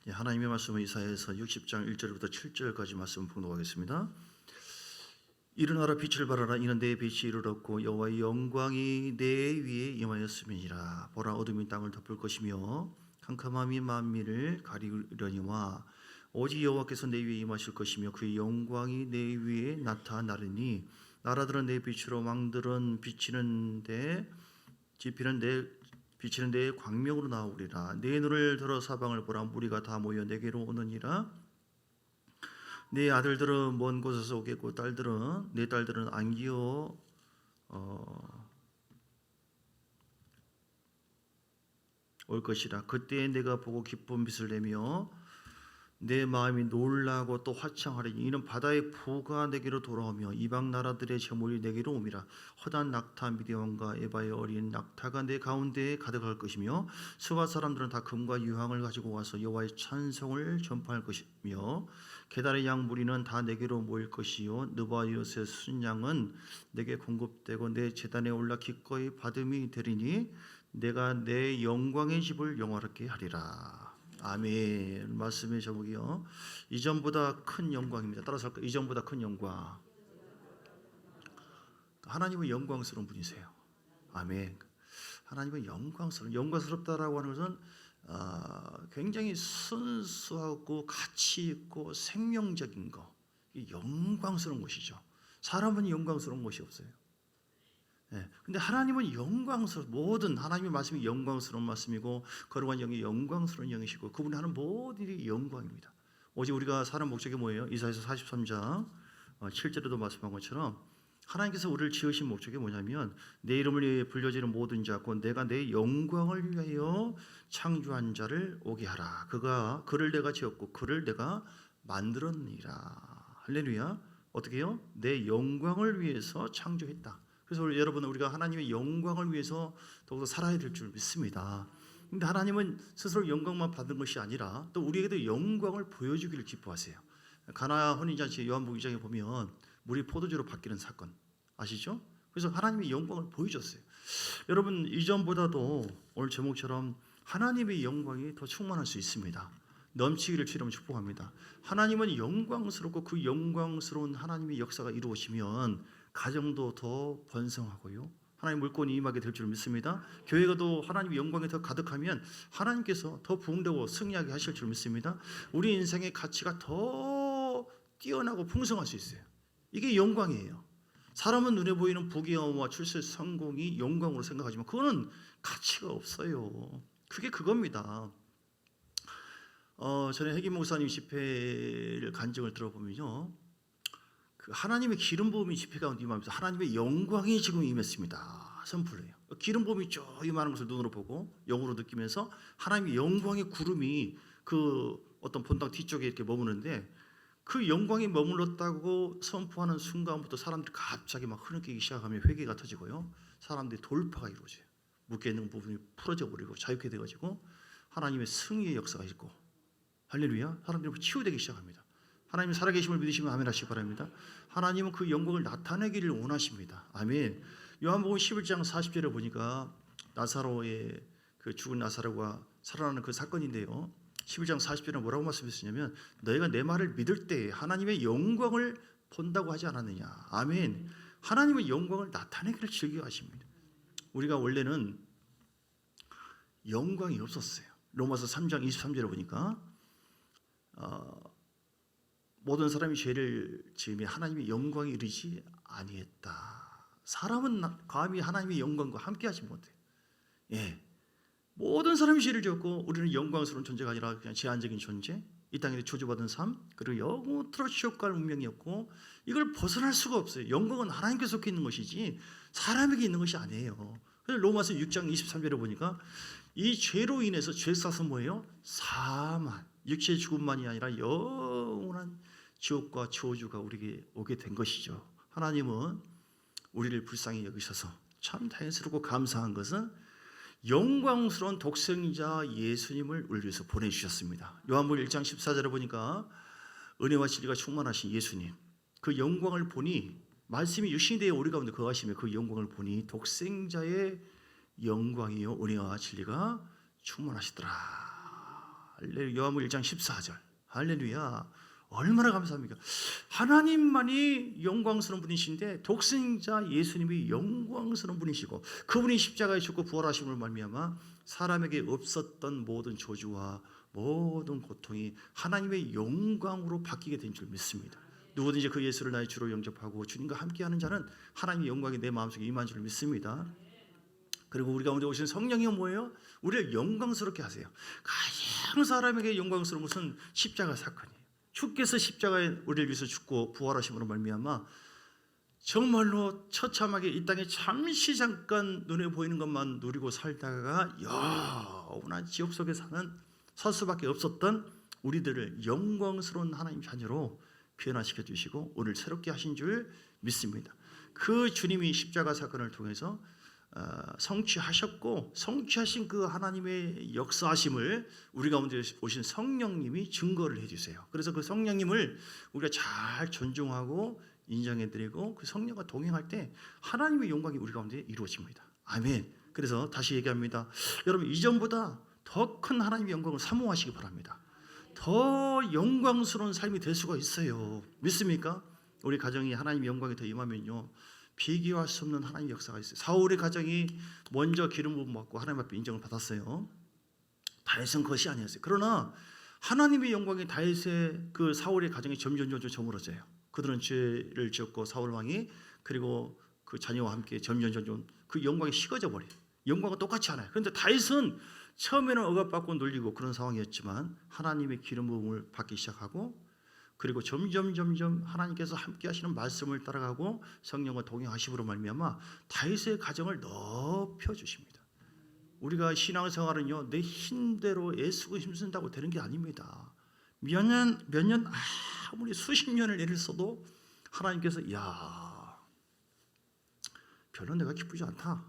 하나님의 말씀은 이사야서 60장 1절부터 7절까지 말씀 봉독하겠습니다. 일어나라 빛을 발하라 이는 내 빛이 이르렀고 여호와의 영광이 내 위에 임하였음이니라. 보라 어둠이 땅을 덮을 것이며 캄캄함이 만민을 가리려니와 오직 여호와께서 내 위에 임하실 것이며 그의 영광이 내 위에 나타나리니 나라들은 내 빛으로 왕들은 비치는 내 광명으로 나오리라. 내 눈을 들어 사방을 보라 무리가 다 모여 내게로 오느니라. 내 아들들은 먼 곳에서 오겠고 내 딸들은 안기어 올 것이라. 그때 내가 보고 기쁜 빛을 내며 내 마음이 놀라고 또 화창하리니 이는 바다의 부가 내게로 돌아오며 이방 나라들의 재물이 내게로 옴이라. 허다한 낙타 미디안과 에바의 어린 낙타가 내 가운데에 가득할 것이며 스바 사람들은 다 금과 유황을 가지고 와서 여호와의 찬송을 전파할 것이며 게달의 양 무리는 다 내게로 모일 것이요 느바이ot의 순양은 내게 공급되고 내 제단에 올라 기꺼이 받음이 되리니 내가 내 영광의 집을 영화롭게 하리라. 아멘. 말씀의 제목이요 이전보다 큰 영광입니다. 따라서 할까요? 이전보다 큰 영광. 하나님은 영광스러운 분이세요. 아멘. 하나님은 영광스럽다라고 하는 것은 굉장히 순수하고 가치 있고 생명적인 거, 영광스러운 것이죠. 사람은 영광스러운 것이 없어요. 근데 하나님은 모든 하나님의 말씀이 영광스러운 말씀이고 거룩한 영이 영광스러운 영이시고 그분이 하는 모든 일이 영광입니다. 오직 우리가 사는 목적이 뭐예요? 이사야서 43장 7절에도 말씀한 것처럼 하나님께서 우리를 지으신 목적이 뭐냐면 내 이름을 위해 불려지는 모든 자 곧 내가 내 영광을 위하여 창조한 자를 오게 하라. 그를 내가 지었고 그를 내가 만들었느니라. 할렐루야. 어떻게 해요? 내 영광을 위해서 창조했다. 그래서 여러분 우리가 하나님의 영광을 위해서 더욱더 살아야 될 줄 믿습니다. 근데 하나님은 스스로 영광만 받는 것이 아니라 또 우리에게도 영광을 보여주기를 기뻐하세요. 가나 혼인잔치 요한복음 2장에 보면 물이 포도주로 바뀌는 사건 아시죠? 그래서 하나님의 영광을 보여줬어요. 여러분 이전보다도 오늘 제목처럼 하나님의 영광이 더 충만할 수 있습니다. 넘치기를 주님으로 축복합니다. 하나님은 영광스럽고 그 영광스러운 하나님의 역사가 이루어지면 가정도 더 번성하고요 하나님 물권이 임하게 될 줄 믿습니다. 교회가 또 하나님의 영광이 더 가득하면 하나님께서 더 부흥되고 승리하게 하실 줄 믿습니다. 우리 인생의 가치가 더 뛰어나고 풍성할 수 있어요. 이게 영광이에요. 사람은 눈에 보이는 부귀영화와 출세 성공이 영광으로 생각하지만 그거는 가치가 없어요. 그게 그겁니다. 전에 핵임 목사님 집회를 간증을 들어보면요 그 하나님의 기름 부음이 집회 가운데 임하면서 하나님의 영광이 지금 임했습니다. 선포해요. 기름 부음이 쭉 임하는 것을 눈으로 보고 영으로 느끼면서 하나님의 영광의 구름이 그 어떤 본당 뒤쪽에 이렇게 머무는데 그 영광이 머물렀다고 선포하는 순간부터 사람들이 갑자기 막 흐느끼기 시작하며 회개가 터지고요. 사람들이 돌파가 이루어져요. 묶여있는 부분이 풀어져 버리고 자유케 돼가지고 하나님의 승리의 역사가 있고 할렐루야. 사람들이 치유되기 시작합니다. 하나님 살아계심을 믿으시면 아멘 하시기 바랍니다. 하나님은 그 영광을 나타내기를 원하십니다. 아멘. 요한복음 11장 40절에 보니까 나사로의 그 죽은 나사로가 살아나는 그 사건인데요 11장 40절에 뭐라고 말씀하셨냐면 너희가 내 말을 믿을 때 하나님의 영광을 본다고 하지 않았느냐. 아멘. 하나님의 영광을 나타내기를 즐겨 하십니다. 우리가 원래는 영광이 없었어요. 로마서 3장 23절에 보니까 모든 사람이 죄를 지으며 하나님의 영광에 이르지 아니했다. 사람은 감히 하나님의 영광과 함께하지 못해요. 모든 사람이 죄를 지었고 우리는 영광스러운 존재가 아니라 그냥 제한적인 존재, 이 땅에 저주받은 삶, 그리고 영원토록 지옥 갈 운명이었고 이걸 벗어날 수가 없어요. 영광은 하나님께 속해 있는 것이지 사람에게 있는 것이 아니에요. 그래서 로마서 6장 23절에 보니까 이 죄로 인해서 죄 사서 뭐예요? 사망, 육체의 죽음만이 아니라 영원한 지옥과 저주가 우리에게 오게 된 것이죠. 하나님은 우리를 불쌍히 여기셔서 참 다행스럽고 감사한 것은 영광스러운 독생자 예수님을 우리 위해서 보내주셨습니다. 요한복음 1장 14절에 보니까 은혜와 진리가 충만하신 예수님 그 영광을 보니 말씀이 육신이 되어 우리 가운데 거하시며 그 영광을 보니 독생자의 영광이요 은혜와 진리가 충만하시더라. 할렐루야. 요한복음 1장 14절. 할렐루야. 얼마나 감사합니까? 하나님만이 영광스러운 분이신데 독생자 예수님이 영광스러운 분이시고 그분이 십자가에 죽고 부활하심을 말미암아 사람에게 없었던 모든 저주와 모든 고통이 하나님의 영광으로 바뀌게 된 줄 믿습니다. 누구든지 그 예수를 나의 주로 영접하고 주님과 함께하는 자는 하나님의 영광이 내 마음속에 임한 줄 믿습니다. 그리고 우리 가운데 오신 성령이 뭐예요? 우리를 영광스럽게 하세요. 가장 사람에게 영광스러운 것은 십자가 사건이에요. 주께서 십자가에 우리를 위해서 죽고 부활하심으로 말미암아 정말로 처참하게 이 땅에 잠시 잠깐 눈에 보이는 것만 누리고 살다가 영원한 지옥 속에 사는 살 수밖에 없었던 우리들을 영광스러운 하나님 자녀로 변화시켜 주시고 오늘 새롭게 하신 줄 믿습니다. 그 주님이 십자가 사건을 통해서 성취하셨고 성취하신 그 하나님의 역사하심을 우리 가운데 오신 성령님이 증거를 해주세요. 그래서 그 성령님을 우리가 잘 존중하고 인정해드리고 그 성령과 동행할 때 하나님의 영광이 우리 가운데 이루어집니다. 아멘. 그래서 다시 얘기합니다. 여러분 이전보다 더 큰 하나님의 영광을 사모하시기 바랍니다. 더 영광스러운 삶이 될 수가 있어요. 믿습니까? 우리 가정이 하나님의 영광이 더 임하면요 비교할 수 없는 하나님의 역사가 있어요. 사울의 가정이 먼저 기름 부음 받고 하나님 앞에 인정을 받았어요. 다윗은 그것이 아니었어요. 그러나 하나님의 영광이 다윗의 그 사울의 가정이 점점 저물어져요. 그들은 죄를 지었고 사울 왕이 그리고 그 자녀와 함께 점점 그 영광이 식어져 버려요. 영광은 똑같지 않아요. 그런데 다윗은 처음에는 억압받고 놀리고 그런 상황이었지만 하나님의 기름 부음을 받기 시작하고 그리고 점점 하나님께서 함께 하시는 말씀을 따라가고 성령과 동행하심으로 말미암아 다윗의 가정을 높여 주십니다. 우리가 신앙생활은요 내 힘대로 애쓰고 힘쓴다고 되는 게 아닙니다. 몇 년 아무리 수십 년을 애를 써도 하나님께서 야 별로 내가 기쁘지 않다,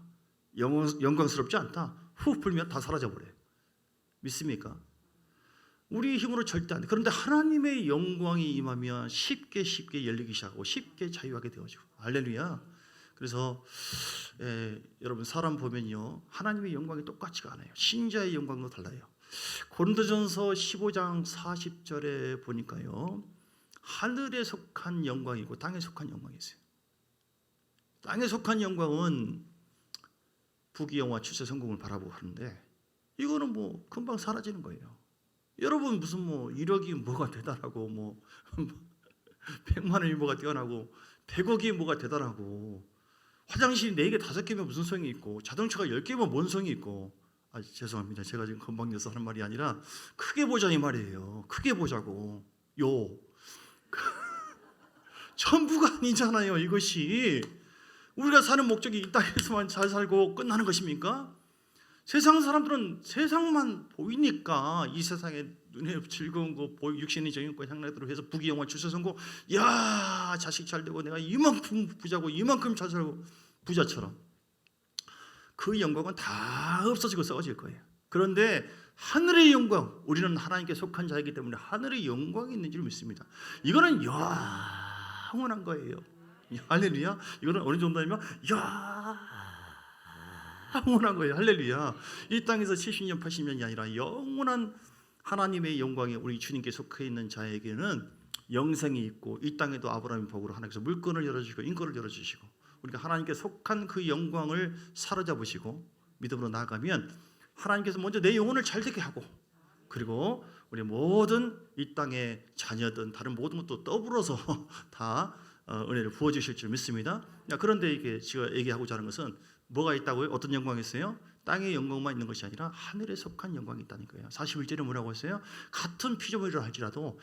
영광스럽지 않다, 후 불면 다 사라져버려요. 믿습니까? 우리 힘으로 절대 안 돼. 그런데 하나님의 영광이 임하면 쉽게 열리기 시작하고 쉽게 자유하게 되어지고 할렐루야. 그래서 여러분 사람 보면요 하나님의 영광이 똑같지가 않아요. 신자의 영광도 달라요. 고린도전서 15장 40절에 보니까요 하늘에 속한 영광이고 땅에 속한 영광이 있어요. 땅에 속한 영광은 부귀영화 출세 성공을 바라보고 하는데 이거는 뭐 금방 사라지는 거예요. 여러분 무슨 뭐 1억이 뭐가 대단하고 뭐 100만 원이 뭐가 뛰어나고 100억이 뭐가 대단하고 화장실이 4개 5개면 무슨 소용이 있고 자동차가 10개면 뭔 소용이 있고 죄송합니다. 제가 지금 건방져서 하는 말이 아니라 크게 보자 이 말이에요. 크게 보자고 전부가 아니잖아요. 이것이 우리가 사는 목적이 이 땅에서만 잘 살고 끝나는 것입니까? 세상 사람들은 세상만 보이니까 이 세상에 눈에 즐거운 거 육신이 정욕과 향락으로 해서 부귀영화 출세성공 야 자식 잘 되고 내가 이만큼 부자고 이만큼 잘 살고 부자처럼 그 영광은 다 없어지고 썩어질 거예요. 그런데 하늘의 영광 우리는 하나님께 속한 자이기 때문에 하늘의 영광이 있는 줄 믿습니다. 이거는 영원한 거예요. 할렐루야. 이거는 어느 정도냐면 영원한 거예요. 할렐루야. 이 땅에서 70년 80년이 아니라 영원한 하나님의 영광이 우리 주님께 속해 있는 자에게는 영생이 있고 이 땅에도 아브라함의 복으로 하나님께서 물건을 열어주시고 인권을 열어주시고 우리가 하나님께 속한 그 영광을 사로잡으시고 믿음으로 나아가면 하나님께서 먼저 내 영혼을 잘되게 하고 그리고 우리 모든 이 땅의 자녀든 다른 모든 것도 더불어서 다 은혜를 부어주실 줄 믿습니다. 그런데 이게 제가 얘기하고자 하는 것은 뭐가 있다고요? 어떤 영광이 있어요? 땅의 영광만 있는 것이 아니라 하늘에 속한 영광이 있다는 거예요. 41절에 뭐라고 했어요? 같은 피조물이라 할지라도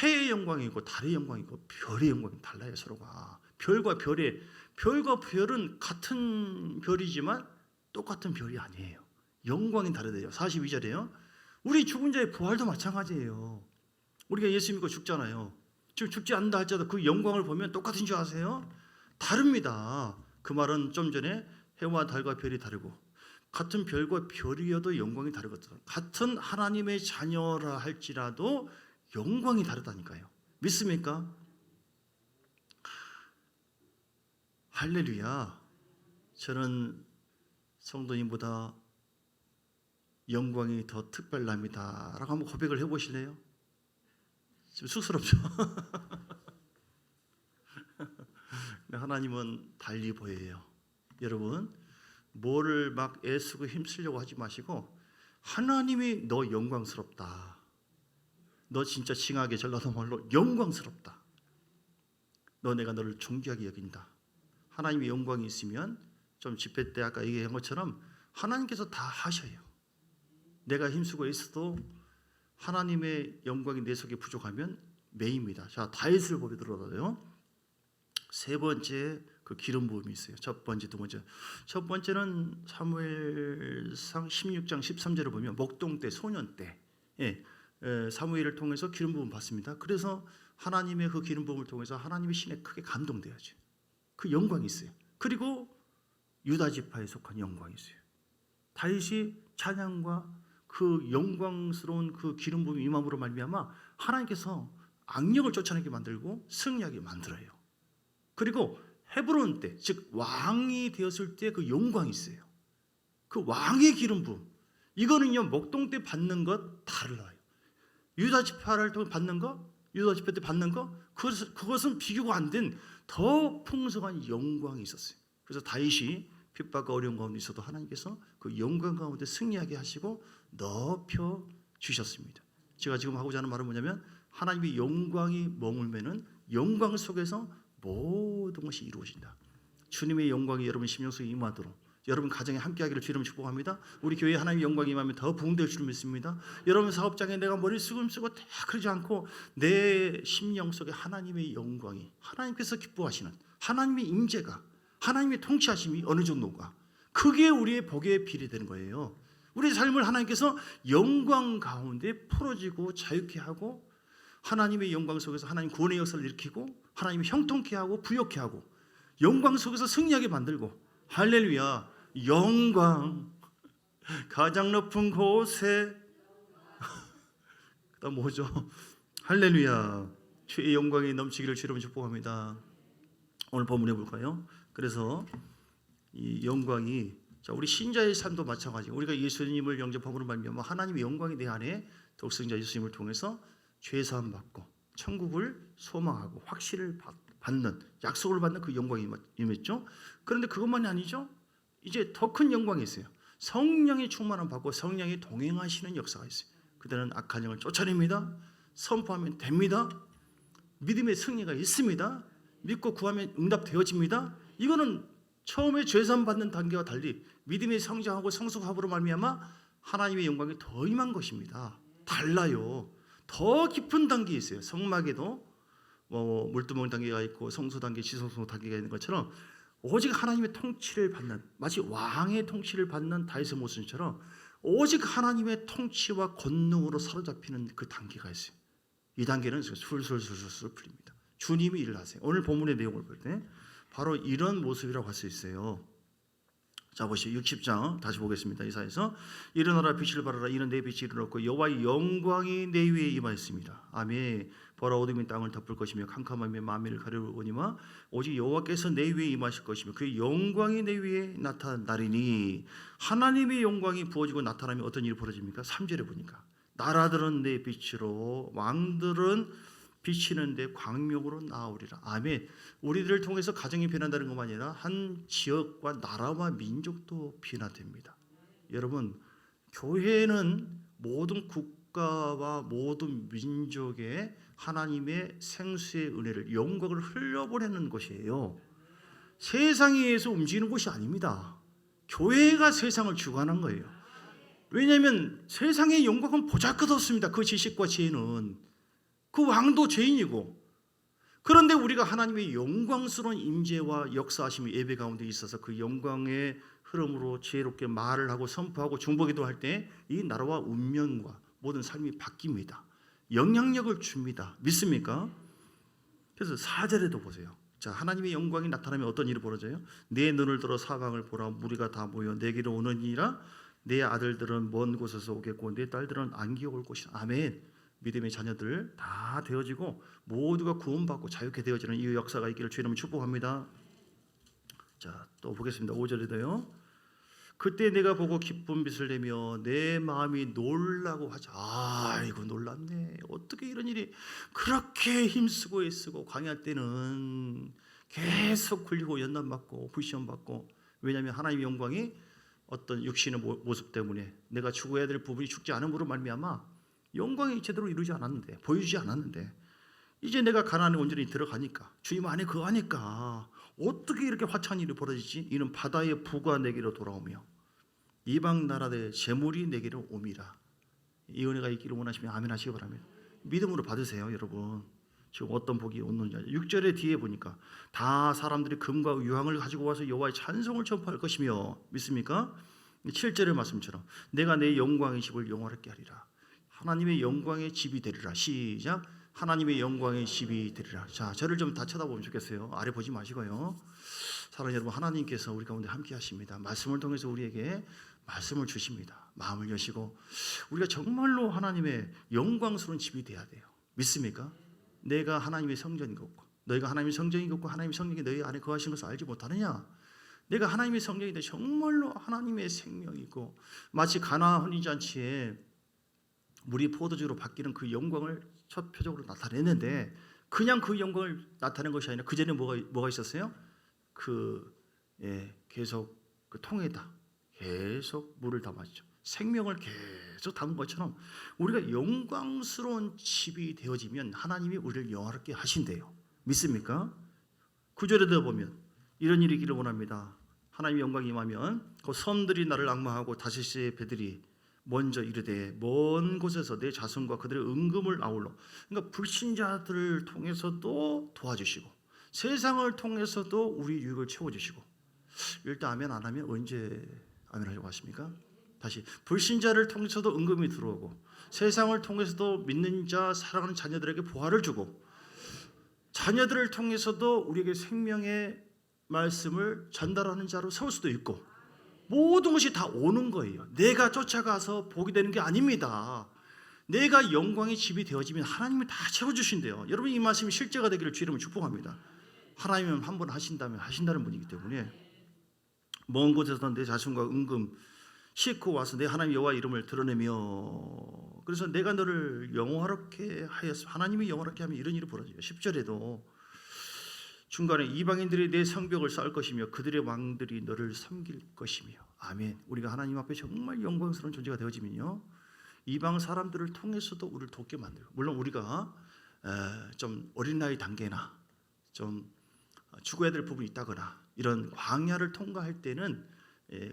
해의 영광이 있고 달의 영광이 있고 별의 영광이 달라요. 서로가 별과 별은 같은 별이지만 똑같은 별이 아니에요. 영광이 다르대요. 42절에요. 우리 죽은 자의 부활도 마찬가지예요. 우리가 예수 믿고 죽잖아요. 지금 죽지 않는다 할지라도 그 영광을 보면 똑같은 줄 아세요? 다릅니다. 그 말은 좀 전에 해와 달과 별이 다르고 같은 별과 별이어도 영광이 다르거든요. 같은 하나님의 자녀라 할지라도 영광이 다르다니까요. 믿습니까? 할렐루야. 저는 성도님보다 영광이 더 특별합니다 라고 한번 고백을 해보실래요? 좀 쑥스럽죠? 하나님은 달리 보여요. 여러분, 뭐를 막 애쓰고 힘쓰려고 하지 마시고 하나님이 너 영광스럽다, 너 진짜 칭하게 전라도 말로 영광스럽다, 너 내가 너를 존귀하게 여긴다. 하나님의 영광이 있으면 좀 집회 때 아까 얘기한 것처럼 하나님께서 다 하셔요. 내가 힘쓰고 있어도 하나님의 영광이 내 속에 부족하면 매입니다. 자, 다윗을 보게 들어가요. 세 번째 그 기름 부음이 있어요. 첫 번째, 두 번째. 첫 번째는 사무엘상 16장 13절을 보면 목동 때, 소년 때, 사무엘을 통해서 기름 부음 받습니다. 그래서 하나님의 그 기름 부음을 통해서 하나님의 신에 크게 감동돼야죠. 그 영광이 있어요. 그리고 유다 지파에 속한 영광이 있어요. 다윗이 찬양과 그 영광스러운 그 기름 부음이 임함으로 말미암아 하나님께서 악령을 쫓아내게 만들고 승리하게 만들어요. 그리고 헤브론 때, 즉 왕이 되었을 때 그 영광이 있어요. 그 왕의 기름 부음, 이거는요 목동 때 받는 것 달라요. 유다 지파를 통해 받는 것, 유다 지파 때 받는 것, 그것은 비교가 안 된 더 풍성한 영광이 있었어요. 그래서 다윗이 핍박과 어려운 가운데 있어도 하나님께서 그 영광 가운데 승리하게 하시고 넓혀 주셨습니다. 제가 지금 하고자 하는 말은 뭐냐면 하나님의 영광이 머물면은 영광 속에서 모든 것이 이루어진다. 주님의 영광이 여러분 심령 속에 임하도록 여러분 가정에 함께하기를 주님 축복합니다. 우리 교회에 하나님의 영광이 임하면 더 부흥될 줄 믿습니다. 여러분 사업장에 내가 머리 쓰고 다 그러지 않고 내 심령 속에 하나님의 영광이, 하나님께서 기뻐하시는 하나님의 임재가, 하나님의 통치하심이 어느 정도가, 그게 우리의 복의 빌이 되는 거예요. 우리의 삶을 하나님께서 영광 가운데 풀어지고 자유케 하고 하나님의 영광 속에서 하나님 구원의 역사를 일으키고 하나님의 형통케 하고 부욕케 하고 영광 속에서 승리하게 만들고, 할렐루야, 영광 가장 높은 곳에 그다음 뭐죠? 할렐루야, 주의 영광이 넘치기를 주님 축복합니다. 오늘 본문해 볼까요? 그래서 이 영광이, 자, 우리 신자의 삶도 마찬가지고 우리가 예수님을 영접함으로 말미암아 하나님의 영광이 내 안에 독생자 예수님을 통해서 죄 사함 받고 천국을 소망하고 확신을 받는, 약속을 받는 그 영광이 임했죠. 그런데 그것만이 아니죠. 이제 더 큰 영광이 있어요. 성령의 충만함 받고 성령이 동행하시는 역사가 있어요. 그때는 악한 영을 쫓아냅니다. 선포하면 됩니다. 믿음의 승리가 있습니다. 믿고 구하면 응답되어집니다. 이거는 처음에 죄산 받는 단계와 달리 믿음이 성장하고 성숙함으로 말미암아 하나님의 영광이 더 임한 것입니다. 달라요. 더 깊은 단계에 있어요. 성막에도 물두멍 단계가 있고 성소 단계, 지성소 단계가 있는 것처럼 오직 하나님의 통치를 받는, 마치 왕의 통치를 받는 다윗의 모습처럼 오직 하나님의 통치와 권능으로 사로잡히는 그 단계가 있어요. 이 단계는 술술술술 풀립니다. 주님이 일을 하세요. 오늘 본문의 내용을 볼 때 바로 이런 모습이라고 할 수 있어요. 자, 보시죠. 60장 다시 보겠습니다. 이사야서 일어나라 빛을 발하라 이는 내 빛이 일어났고 여호와의 영광이 내 위에 임하였습니다. 아멘. 보라 어둠이 땅을 덮을 것이며 캄캄함이 만민을 가려우니와 오직 여호와께서 내 위에 임하실 것이며 그의 영광이 내 위에 나타나리니. 하나님의 영광이 부어지고 나타나면 어떤 일이 벌어집니까? 3절에 보니까 나라들은 내 빛으로 왕들은 비치는데 광명으로 나오리라. 아멘. 우리들을 통해서 가정이 변한다는 것만 아니라 한 지역과 나라와 민족도 변화됩니다. 여러분, 교회는 모든 국가와 모든 민족의 하나님의 생수의 은혜를, 영광을 흘려보내는 것이에요. 세상에 의해서 움직이는 곳이 아닙니다. 교회가 세상을 주관한 거예요. 왜냐하면 세상의 영광은 보잘것없습니다. 그 지식과 지혜는. 그 왕도 죄인이고, 그런데 우리가 하나님의 영광스러운 임재와 역사하심이 예배 가운데 있어서 그 영광의 흐름으로 지혜롭게 말을 하고 선포하고 중보기도 할 때 이 나라와 운명과 모든 삶이 바뀝니다. 영향력을 줍니다. 믿습니까? 그래서 4절에도 보세요. 자, 하나님의 영광이 나타나면 어떤 일이 벌어져요? 내 눈을 들어 사방을 보라. 무리가 다 모여 내게로 오느니라. 내 아들들은 먼 곳에서 오겠고 내 딸들은 안기어 올 것이다. 아멘. 믿음의 자녀들 다 되어지고 모두가 구원받고 자유케 되어지는 이 역사가 있기를 주님을 축복합니다. 자, 또 보겠습니다. 5절에도요. 그때 내가 보고 기쁜 빛을 내며 내 마음이 놀라고 하자. 아이고 놀랍네. 어떻게 이런 일이, 그렇게 힘쓰고 애쓰고 강의할 때는 계속 굴리고 연단받고 불시험받고, 왜냐하면 하나님의 영광이 어떤 육신의 모습 때문에 내가 추구해야 될 부분이 죽지 않음으로 말미암아 영광이 제대로 이루지 않았는데, 보여주지 않았는데, 이제 내가 가나안에 온전히 들어가니까, 주님 안에 거하니까 어떻게 이렇게 화창한 일이 벌어지지? 이는 바다의 부가 내게로 돌아오며 이방 나라의 재물이 내게로 옴이라. 이 은혜가 있기를 원하시면 아멘 하시기 바랍니다. 믿음으로 받으세요, 여러분. 지금 어떤 복이 오는지. 6절의 뒤에 보니까 다 사람들이 금과 유황을 가지고 와서 여호와의 찬송을 전파할 것이며, 믿습니까? 7절의 말씀처럼 내가 내 영광의 집을 영화롭게 하리라. 하나님의 영광의 집이 되리라. 시작. 하나님의 영광의 집이 되리라. 자, 저를 좀 다 쳐다보면 좋겠어요. 아래 보지 마시고요. 사랑하는 여러분, 하나님께서 우리 가운데 함께 하십니다. 말씀을 통해서 우리에게 말씀을 주십니다. 마음을 여시고 우리가 정말로 하나님의 영광스러운 집이 돼야 돼요. 믿습니까? 내가 하나님의 성전이고 너희가 하나님의 성전이고 하나님의 성령이 너희 안에 거하시는 것을 알지 못하느냐? 내가 하나님의 성령인데 정말로 하나님의 생명이고, 마치 가나 혼인잔치에 물이 포도주로 바뀌는 그 영광을 첫 표적으로 나타냈는데, 그냥 그 영광을 나타낸 것이 아니라 그 전에 뭐가 있었어요? 계속 그 통에다 계속 물을 담았죠. 생명을 계속 담은 것처럼 우리가 영광스러운 집이 되어지면 하나님이 우리를 영화롭게 하신대요. 믿습니까? 9절에도 보면 이런 일이 있기를 원합니다. 하나님의 영광이 임하면 그 섬들이 나를 앙망하고 다시스의 배들이 먼저 이르되 먼 곳에서 내 자손과 그들의 은금을 아울러. 그러니까 불신자들을 통해서도 도와주시고 세상을 통해서도 우리 유익을 채워주시고. 일단 아멘 안 하면 언제 아멘 하려고 하십니까? 다시, 불신자를 통해서도 은금이 들어오고 세상을 통해서도 믿는 자 사랑하는 자녀들에게 보화를 주고, 자녀들을 통해서도 우리에게 생명의 말씀을 전달하는 자로 세울 수도 있고, 모든 것이 다 오는 거예요. 내가 쫓아가서 복이 되는 게 아닙니다. 내가 영광의 집이 되어지면 하나님이 다 채워주신대요. 여러분, 이 말씀이 실제가 되기를 주 이름으로 축복합니다. 하나님은 한 번 하신다면 하신다는 분이기 때문에 먼 곳에서 내 자손과 은금 싣고 와서 내 하나님 여호와 이름을 드러내며, 그래서 내가 너를 영화롭게 하였어. 하나님이 영화롭게 하면 이런 일이 벌어져요. 10절에도 중간에 이방인들이 내 성벽을 쌓을 것이며 그들의 왕들이 너를 섬길 것이며. 아멘. 우리가 하나님 앞에 정말 영광스러운 존재가 되어지면요, 이방 사람들을 통해서도 우리를 돕게 만들고, 물론 우리가 좀 어린 나이 단계나 좀 추구해야 될 부분이 있다거나 이런 광야를 통과할 때는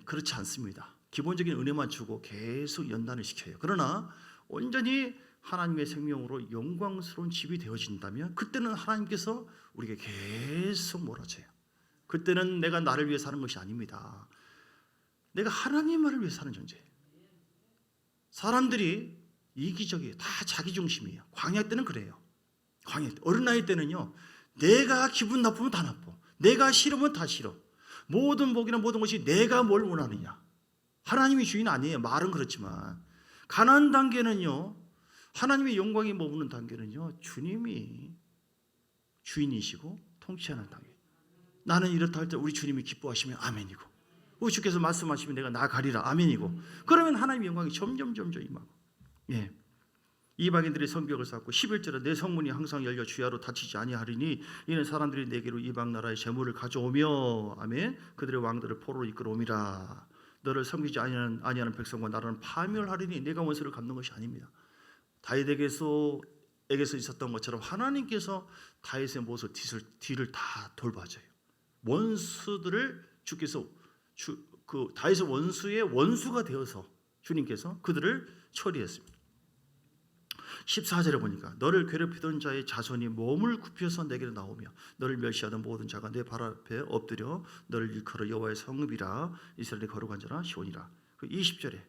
그렇지 않습니다. 기본적인 은혜만 주고 계속 연단을 시켜요. 그러나 온전히 하나님의 생명으로 영광스러운 집이 되어진다면 그때는 하나님께서 우리에게 계속 몰아줘요. 그때는 내가 나를 위해 사는 것이 아닙니다. 내가 하나님만을 위해 사는 존재예요. 사람들이 이기적이에요. 다 자기중심이에요. 광야 때는 그래요. 광야 때, 어린 나이 때는요, 내가 기분 나쁘면 다 나빠, 내가 싫으면 다 싫어, 모든 복이나 모든 것이 내가 뭘 원하느냐. 하나님이 주인 아니에요. 말은 그렇지만 가나안 단계는요, 하나님의 영광이 머무는 단계는요, 주님이 주인이시고 통치하는 단계. 나는 이렇다 할 때 우리 주님이 기뻐하시면 아멘이고, 우리 주께서 말씀하시면 내가 나가리라 아멘이고, 그러면 하나님의 영광이 점점 임하고. 이방인들이 성벽을 쌓고 11절에 내 성문이 항상 열려 주야로 닫히지 아니하리니 이는 사람들이 내게로 이방 나라의 재물을 가져오며, 아멘, 그들의 왕들을 포로로 이끌어옴이라. 너를 섬기지 아니하는 백성과 나라는 파멸하리니 내가 원수를 갚는 것이 아닙니다. 다윗에게서 있었던 것처럼 하나님께서 다윗의 모습 뒤를 다 돌봐줘요. 원수들을 주께서 다윗의 원수의 원수가 되어서 주님께서 그들을 처리했습니다. 14절에 보니까 너를 괴롭히던 자의 자손이 몸을 굽혀서 내게로 나오며 너를 멸시하던 모든 자가 내 발 앞에 엎드려 너를 일컬어 여호와의 성읍이라 이스라엘의 거룩한 자라 시온이라. 20절에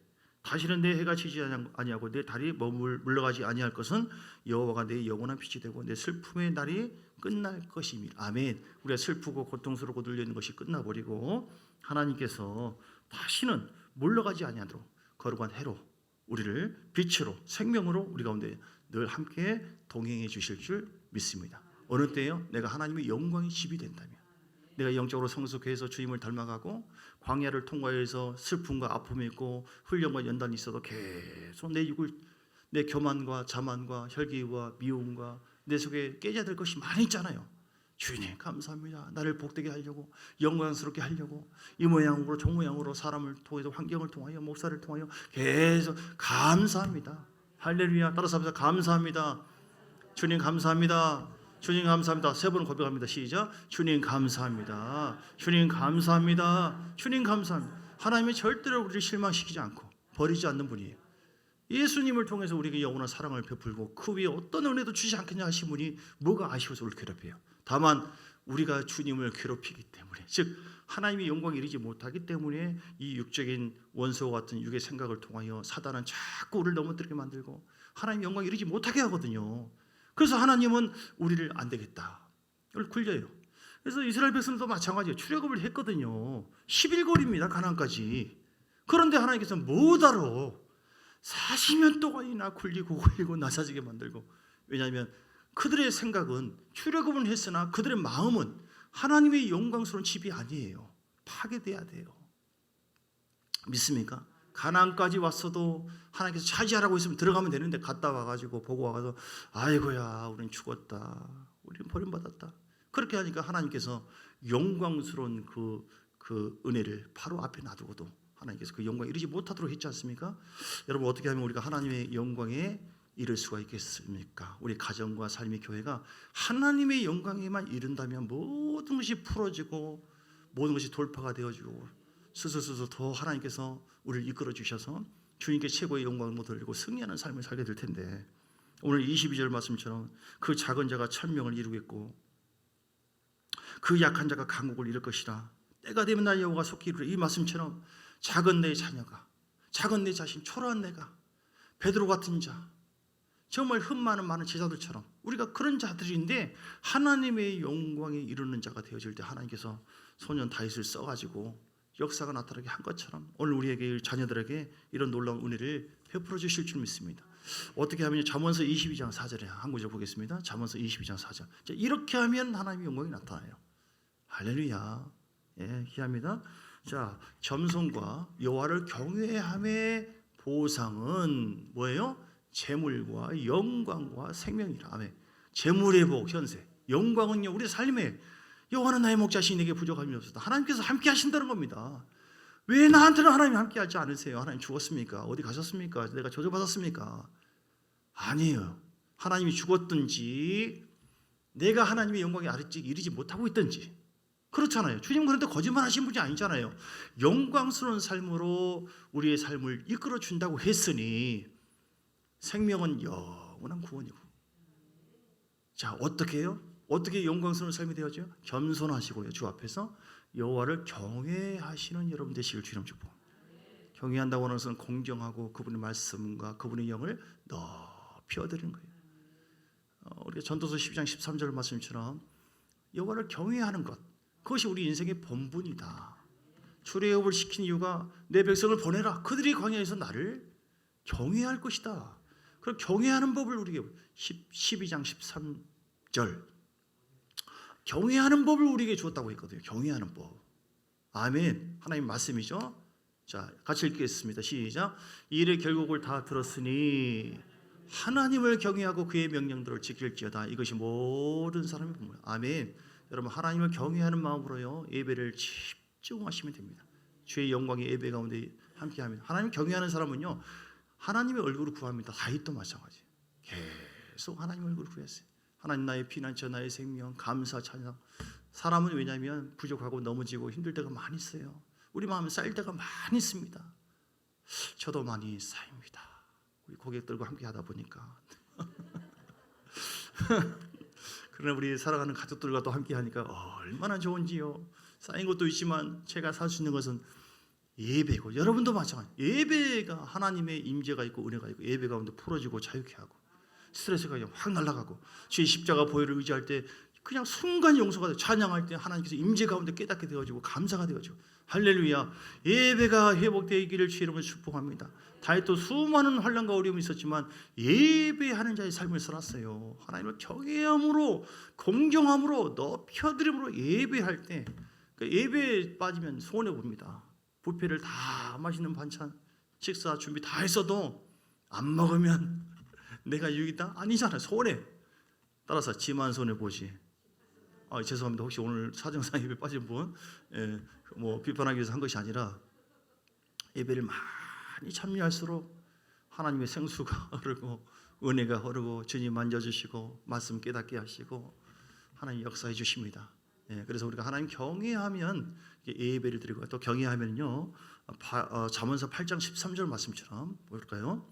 다시는 내 해가 지지 아니하고 내 달이 물러가지 아니할 것은 여호와가 내 영원한 빛이 되고 내 슬픔의 날이 끝날 것임이라. 아멘. 우리가 슬프고 고통스럽고 눌려있는 것이 끝나버리고 하나님께서 다시는 물러가지 아니하도록 거룩한 해로 우리를 빛으로 생명으로 우리 가운데 늘 함께 동행해 주실 줄 믿습니다. 어느 때요? 내가 하나님의 영광의 집이 된다면, 내가 영적으로 성숙해서 주님을 닮아가고 광야를 통과해서 슬픔과 아픔이 있고 훈련과 연단이 있어도 계속 내 육을 내 교만과 자만과 혈기와 미움과 내 속에 깨져야 될 것이 많이 있잖아요. 주님 감사합니다. 나를 복되게 하려고 영광스럽게 하려고 이 모양으로 저 모양으로 사람을 통해서 환경을 통하여 목사를 통하여 계속 감사합니다. 할렐루야. 따라서 합시다. 감사합니다. 주님 감사합니다. 주님 감사합니다. 세 번 고백합니다. 시작. 주님 감사합니다. 주님 감사합니다. 주님 감사합니다. 하나님이 절대로 우리를 실망시키지 않고 버리지 않는 분이에요. 예수님을 통해서 우리에게 영원한 사랑을 베풀고 그 위에 어떤 은혜도 주지 않겠냐 하신 분이 뭐가 아쉬워서 우리를 괴롭혀요. 다만 우리가 주님을 괴롭히기 때문에, 즉 하나님의 영광에 이르지 못하기 때문에 이 육적인 원수와 같은 육의 생각을 통하여 사단은 자꾸 우리를 넘어뜨리게 만들고 하나님의 영광에 이르지 못하게 하거든요. 그래서 하나님은 우리를 안 되겠다 이걸 굴려요. 그래서 이스라엘 백성도 마찬가지예요. 출애굽을 했거든요. 11거리입니다. 가나안까지. 그런데 하나님께서 못 알아. 40년 동안이나 굴리고 나사지게 만들고. 왜냐하면 그들의 생각은 출애굽은 했으나 그들의 마음은 하나님의 영광스러운 집이 아니에요. 파괴돼야 돼요. 믿습니까? 가나안까지 왔어도 하나님께서 차지하라고 했으면 들어가면 되는데 갔다 와가지고 보고 와서 아이고야 우린 죽었다. 우린 버림받았다. 그렇게 하니까 하나님께서 영광스러운 그 은혜를 바로 앞에 놔두고도 하나님께서 그 영광에 이르지 못하도록 했지 않습니까? 여러분 어떻게 하면 우리가 하나님의 영광에 이를 수가 있겠습니까? 우리 가정과 삶의 교회가 하나님의 영광에만 이른다면 모든 것이 풀어지고 모든 것이 돌파가 되어지고 스스로 더 하나님께서 우리를 이끌어 주셔서 주님께 최고의 영광을 돌리고 승리하는 삶을 살게 될 텐데, 오늘 22절 말씀처럼 그 작은 자가 천명을 이루겠고 그 약한 자가 강국을 이룰 것이라. 때가 되면 나 여호와가 속히 이루리라. 이 말씀처럼 작은 내 자녀가, 작은 내 자신, 초라한 내가, 베드로 같은 자, 정말 흠 많은 제자들처럼 우리가 그런 자들인데 하나님의 영광에 이르는 자가 되어질 때 하나님께서 소년 다윗을 써가지고 역사가 나타나게 한 것처럼 오늘 우리에게, 자녀들에게 이런 놀라운 은혜를 베풀어 주실 줄 믿습니다. 어떻게 하면 잠언서 22장 4절에 한 구절 보겠습니다. 잠언서 22장 4절. 이렇게 하면 하나님의 영광이 나타나요. 할렐루야. 예, 기합니다. 자, 겸손과 여호와를 경외함의 보상은 뭐예요? 재물과 영광과 생명이라. 아멘. 재물의 복, 현세. 영광은요, 우리 삶에 여호와는 나의 목자시니 내게 부족함이 없었다. 하나님께서 함께 하신다는 겁니다. 왜 나한테는 하나님 함께 하지 않으세요? 하나님 죽었습니까? 어디 가셨습니까? 내가 저주받았습니까? 아니에요. 하나님이 죽었든지 내가 하나님의 영광에 이르지 못하고 있든지 그렇잖아요. 주님 그런데 거짓말 하신 분이 아니잖아요. 영광스러운 삶으로 우리의 삶을 이끌어 준다고 했으니 생명은 영원한 구원이고. 자, 어떻게 해요? 어떻게 영광스러운 삶이 되어져요? 겸손하시고요. 주 앞에서 여호와를 경외하시는 여러분 되시길 주님 축복합니다. 경외한다고 하는 것은 공경하고 그분의 말씀과 그분의 영을 높이 얻으리는 거예요. 우리가 전도서 12장 13절 말씀처럼 여호와를 경외하는 것, 그것이 우리 인생의 본분이다. 출애굽을 시킨 이유가 내 백성을 보내라. 그들이 광야에서 나를 경외할 것이다. 그 경외하는 법을 우리에게 12장 13절 경외하는 법을 우리에게 주었다고 했거든요. 경외하는 법. 아멘. 하나님 말씀이죠. 자, 같이 읽겠습니다. 시작. 이 일의 결국을 다 들었으니 하나님을 경외하고 그의 명령들을 지킬지어다. 이것이 모든 사람의 본분. 아멘. 여러분 하나님을 경외하는 마음으로요 예배를 집중하시면 됩니다. 주의 영광의 예배 가운데 함께합니다. 하나님 경외하는 사람은요 하나님의 얼굴을 구합니다. 다윗도 마찬가지. 계속 하나님의 얼굴을 구했어요. 하나님 나의 피난처, 나의 생명, 감사, 찬양. 사람은 왜냐하면 부족하고 넘어지고 힘들 때가 많이 있어요. 우리 마음에 쌓일 때가 많이 있습니다. 저도 많이 쌓입니다. 우리 고객들과 함께 하다 보니까. 그러나 우리 사랑하는 가족들과도 함께 하니까 얼마나 좋은지요. 쌓인 것도 있지만 제가 살 수 있는 것은 예배고, 여러분도 마찬가지. 예배가 하나님의 임재가 있고 은혜가 있고 예배 가운데 풀어지고 자유케 하고 스트레스가 그냥 확 날아가고 주의 십자가 보혈을 의지할 때 그냥 순간 용서가 돼요. 찬양할 때 하나님께서 임재 가운데 깨닫게 되어지고 감사가 되어지고 할렐루야. 예배가 회복되기를 주 이름으로 축복합니다. 다윗도 수많은 환난과 어려움이 있었지만 예배하는 자의 삶을 살았어요. 하나님을 경외함으로 공경함으로 높여드림으로 예배할 때 예배에 빠지면 손해 봅니다. 뷔페를 다 맛있는 반찬 식사 준비 다 했어도 안 먹으면 내가 유익이다? 아니잖아요. 손해. 따라서 지만 손해 보지. 죄송합니다. 혹시 오늘 사정상 예배 빠진 분 뭐 비판하기 위해서 한 것이 아니라 예배를 많이 참여할수록 하나님의 생수가 흐르고 은혜가 흐르고 주님 만져주시고 말씀 깨닫게 하시고 하나님 역사해 주십니다. 그래서 우리가 하나님 경외하면 예배를 드리고 또 경외하면요 잠언서 8장 13절 말씀처럼 볼까요?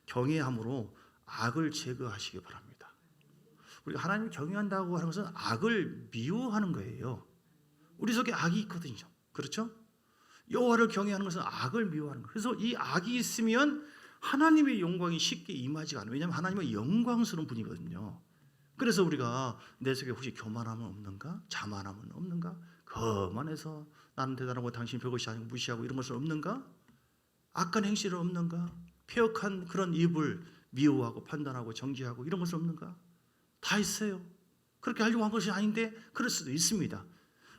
경외함으로 악을 제거하시기 바랍니다. 우리가 하나님을 경외한다고 하는 것은 악을 미워하는 거예요. 우리 속에 악이 있거든요. 그렇죠? 여호와를 경외하는 것은 악을 미워하는 거예요. 그래서 이 악이 있으면 하나님의 영광이 쉽게 임하지가 않아요. 왜냐하면 하나님은 영광스러운 분이거든요. 그래서 우리가 내 속에 혹시 교만함은 없는가? 자만함은 없는가? 거만해서 나는 대단하고 당신 별것이 아니고 무시하고 이런 것은 없는가? 악한 행실은 없는가? 폐역한 그런 입을 미워하고 판단하고 정죄하고 이런 것은 없는가? 다 있어요. 그렇게 하려고 한 것이 아닌데 그럴 수도 있습니다.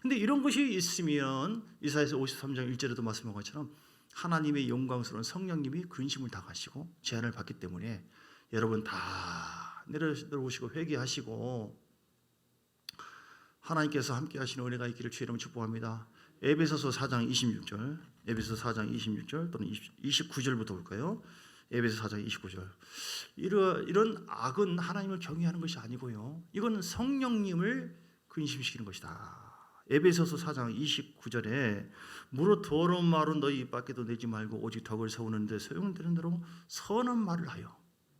근데 이런 것이 있으면 이사야서 53장 1절에도 말씀한 것처럼 하나님의 영광스러운 성령님이 근심을 다 가시고 제한을 받기 때문에 여러분 다 내려오시고 회개하시고 하나님께서 함께 하시는 은혜가 있기를 주의 이름으로 축복합니다. 에베소서 4장 26절 에베소서 4장 26절 또는 29절부터 볼까요? 에베소서 4장 29절 이런 악은 하나님을 경외하는 것이 아니고요. 이건 성령님을 근심시키는 것이다. 에베소서 4장 29절에 무릇 더러운 말은 너희 입 밖에도 내지 말고 오직 덕을 세우는데 소용되는 대로 선한 말을 하여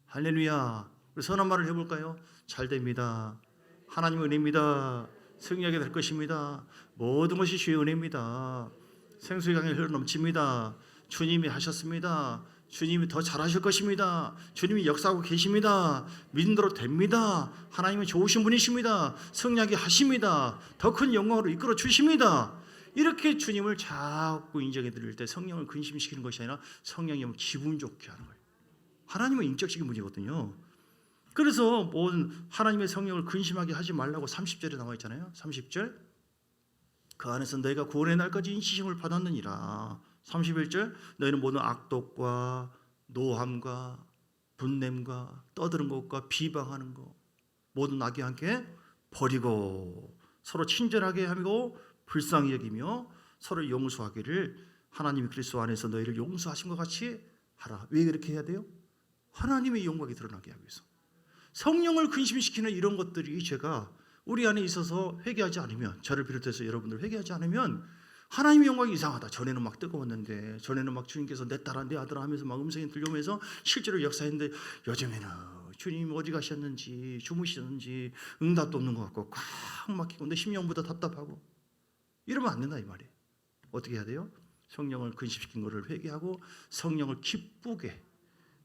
할렐루야. 우리 선한 말을 해볼까요? 잘 됩니다. 하나님의 은혜입니다. 승리하게 될 것입니다. 모든 것이 주의 은혜입니다. 생수의 강이 흘러 넘칩니다. 주님이 하셨습니다. 주님이 더 잘하실 것입니다. 주님이 역사하고 계십니다. 믿음대로 됩니다. 하나님은 좋으신 분이십니다. 승리하게 하십니다. 더 큰 영광으로 이끌어 주십니다. 이렇게 주님을 자꾸 인정해 드릴 때 성령을 근심시키는 것이 아니라 성령님을 기분 좋게 하는 거예요. 하나님은 인격적인 분이거든요. 그래서 모든 하나님의 성령을 근심하게 하지 말라고 30절에 나와 있잖아요. 30절 그 안에서 너희가 구원의 날까지 인치심을 받았느니라. 31절 너희는 모든 악독과 노함과 분냄과 떠드는 것과 비방하는 것 모든 악이 함께 버리고 서로 친절하게 하고 불쌍히 여기며 서로 용서하기를 하나님이 그리스도 안에서 너희를 용서하신 것 같이 하라. 왜 그렇게 해야 돼요? 하나님의 영광이 드러나게 하기 위해서. 성령을 근심시키는 이런 것들이 제가 우리 안에 있어서 회개하지 않으면 저를 비롯해서 여러분들 회개하지 않으면 하나님의 영광이 이상하다. 전에는 막 뜨거웠는데 전에는 막 주님께서 내 딸아 내 아들아 하면서 막 음성이 들려오면서 실제로 역사했는데 요즘에는 주님 어디 가셨는지 주무시는지 응답도 없는 것 같고 꽉 막히고 내 심령보다 답답하고 이러면 안 된다 이 말이에요. 어떻게 해야 돼요? 성령을 근심시킨 것을 회개하고 성령을 기쁘게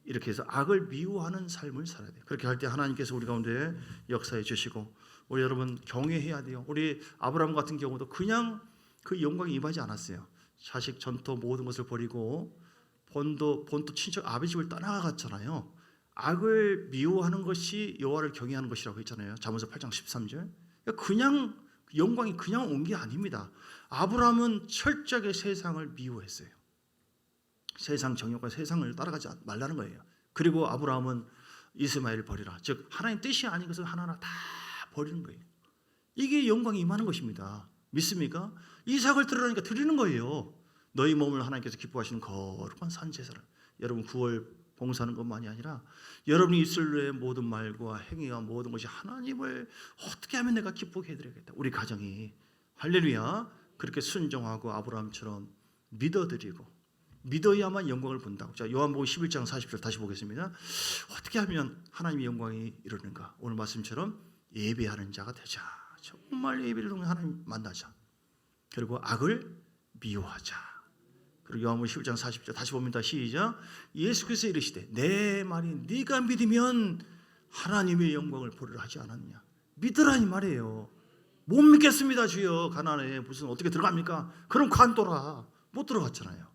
이렇게 해서 악을 미워하는 삶을 살아야 돼요. 그렇게 할 때 하나님께서 우리 가운데 역사해 주시고 우리 여러분 경외해야 돼요. 우리 아브라함 같은 경우도 그냥 그 영광이 임하지 않았어요. 자식 전토 모든 것을 버리고 본토 친척 아버지 집을 떠나갔잖아요. 악을 미워하는 것이 여호와를 경외하는 것이라고 했잖아요. 잠언서 8장 13절. 그냥 영광이 그냥 온 게 아닙니다. 아브라함은 철저하게 세상을 미워했어요. 세상 정욕과 세상을 따라가지 말라는 거예요. 그리고 아브라함은 이스마엘을 버리라. 즉 하나님 뜻이 아닌 것을 하나하나 다 버리는 거예요. 이게 영광이 임하는 것입니다. 믿습니까? 이삭을 드리라니까 드리는 거예요. 너희 몸을 하나님께서 기뻐하시는 거룩한 산제사를. 여러분 9월 봉사하는 것만이 아니라 여러분이 있을 때 모든 말과 행위와 모든 것이 하나님을 어떻게 하면 내가 기쁘게 해드려야겠다. 우리 가정이 할렐루야 그렇게 순종하고 아브라함처럼 믿어드리고 믿어야만 영광을 본다고. 자, 요한복음 11장 40절 다시 보겠습니다. 어떻게 하면 하나님의 영광이 이루는가? 오늘 말씀처럼 예배하는 자가 되자. 정말 예배를 통해 하나님 만나자. 그리고 악을 미워하자. 그리고 요한복음 11장 40절 다시 봅니다. 시작. 예수께서 이르시되 내 말이 네가 믿으면 하나님의 영광을 보리라 하지 않았느냐. 믿으라 이 말이에요. 못 믿겠습니다 주여. 가나안에 무슨 어떻게 들어갑니까? 그럼 관둬라. 못 들어갔잖아요.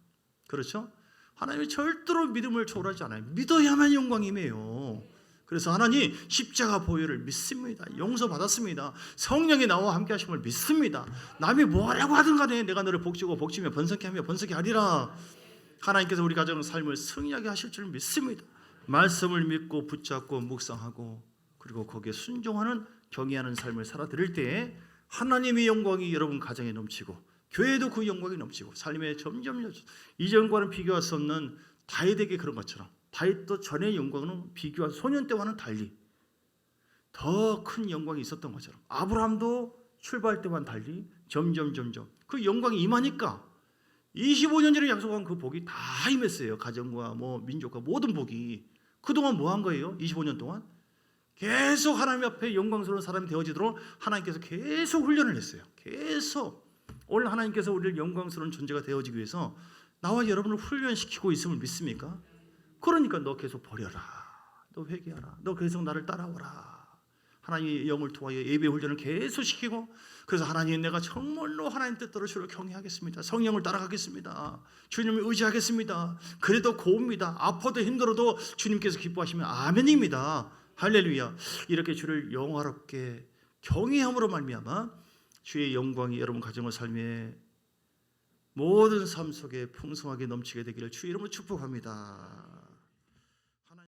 그렇죠? 하나님이 절대로 믿음을 초월하지 않아요. 믿어야만 영광임이에요. 그래서 하나님 십자가 보혈을 믿습니다. 용서받았습니다. 성령이 나와 함께 하심을 믿습니다. 남이 뭐라고 하든 간에 내가 너를 복지고 복지며 번성케 하며 번성케 하리라. 하나님께서 우리 가정 삶을 승리하게 하실 줄 믿습니다. 말씀을 믿고 붙잡고 묵상하고 그리고 거기에 순종하는 경외하는 삶을 살아드릴 때에 하나님의 영광이 여러분 가정에 넘치고 교회도 그 영광이 넘치고 삶에 점점 이전과는 비교할 수 없는 다윗에게 그런 것처럼 다윗도 전의 영광은 비교한 소년 때와는 달리 더 큰 영광이 있었던 것처럼 아브라함도 출발할 때와는 달리 점점 그 영광이 임하니까 25년 전에 약속한 그 복이 다 임했어요. 가정과 민족과 모든 복이. 그동안 뭐 한 거예요? 25년 동안 계속 하나님 앞에 영광스러운 사람이 되어지도록 하나님께서 계속 훈련을 했어요. 계속 오늘 하나님께서 우리를 영광스러운 존재가 되어지기 위해서 나와 여러분을 훈련시키고 있음을 믿습니까? 그러니까 너 계속 버려라. 너 회개하라. 너 계속 나를 따라오라. 하나님의 영을 통하여 예배 훈련을 계속 시키고 그래서 하나님 내가 정말로 하나님 뜻대로 주를 경외하겠습니다. 성령을 따라가겠습니다. 주님을 의지하겠습니다. 그래도 고웁니다. 아파도 힘들어도 주님께서 기뻐하시면 아멘입니다. 할렐루야. 이렇게 주를 영화롭게 경외함으로 말미암아 주의 영광이 여러분 가정과 삶의 모든 삶 속에 풍성하게 넘치게 되기를 주의 이름으로 축복합니다.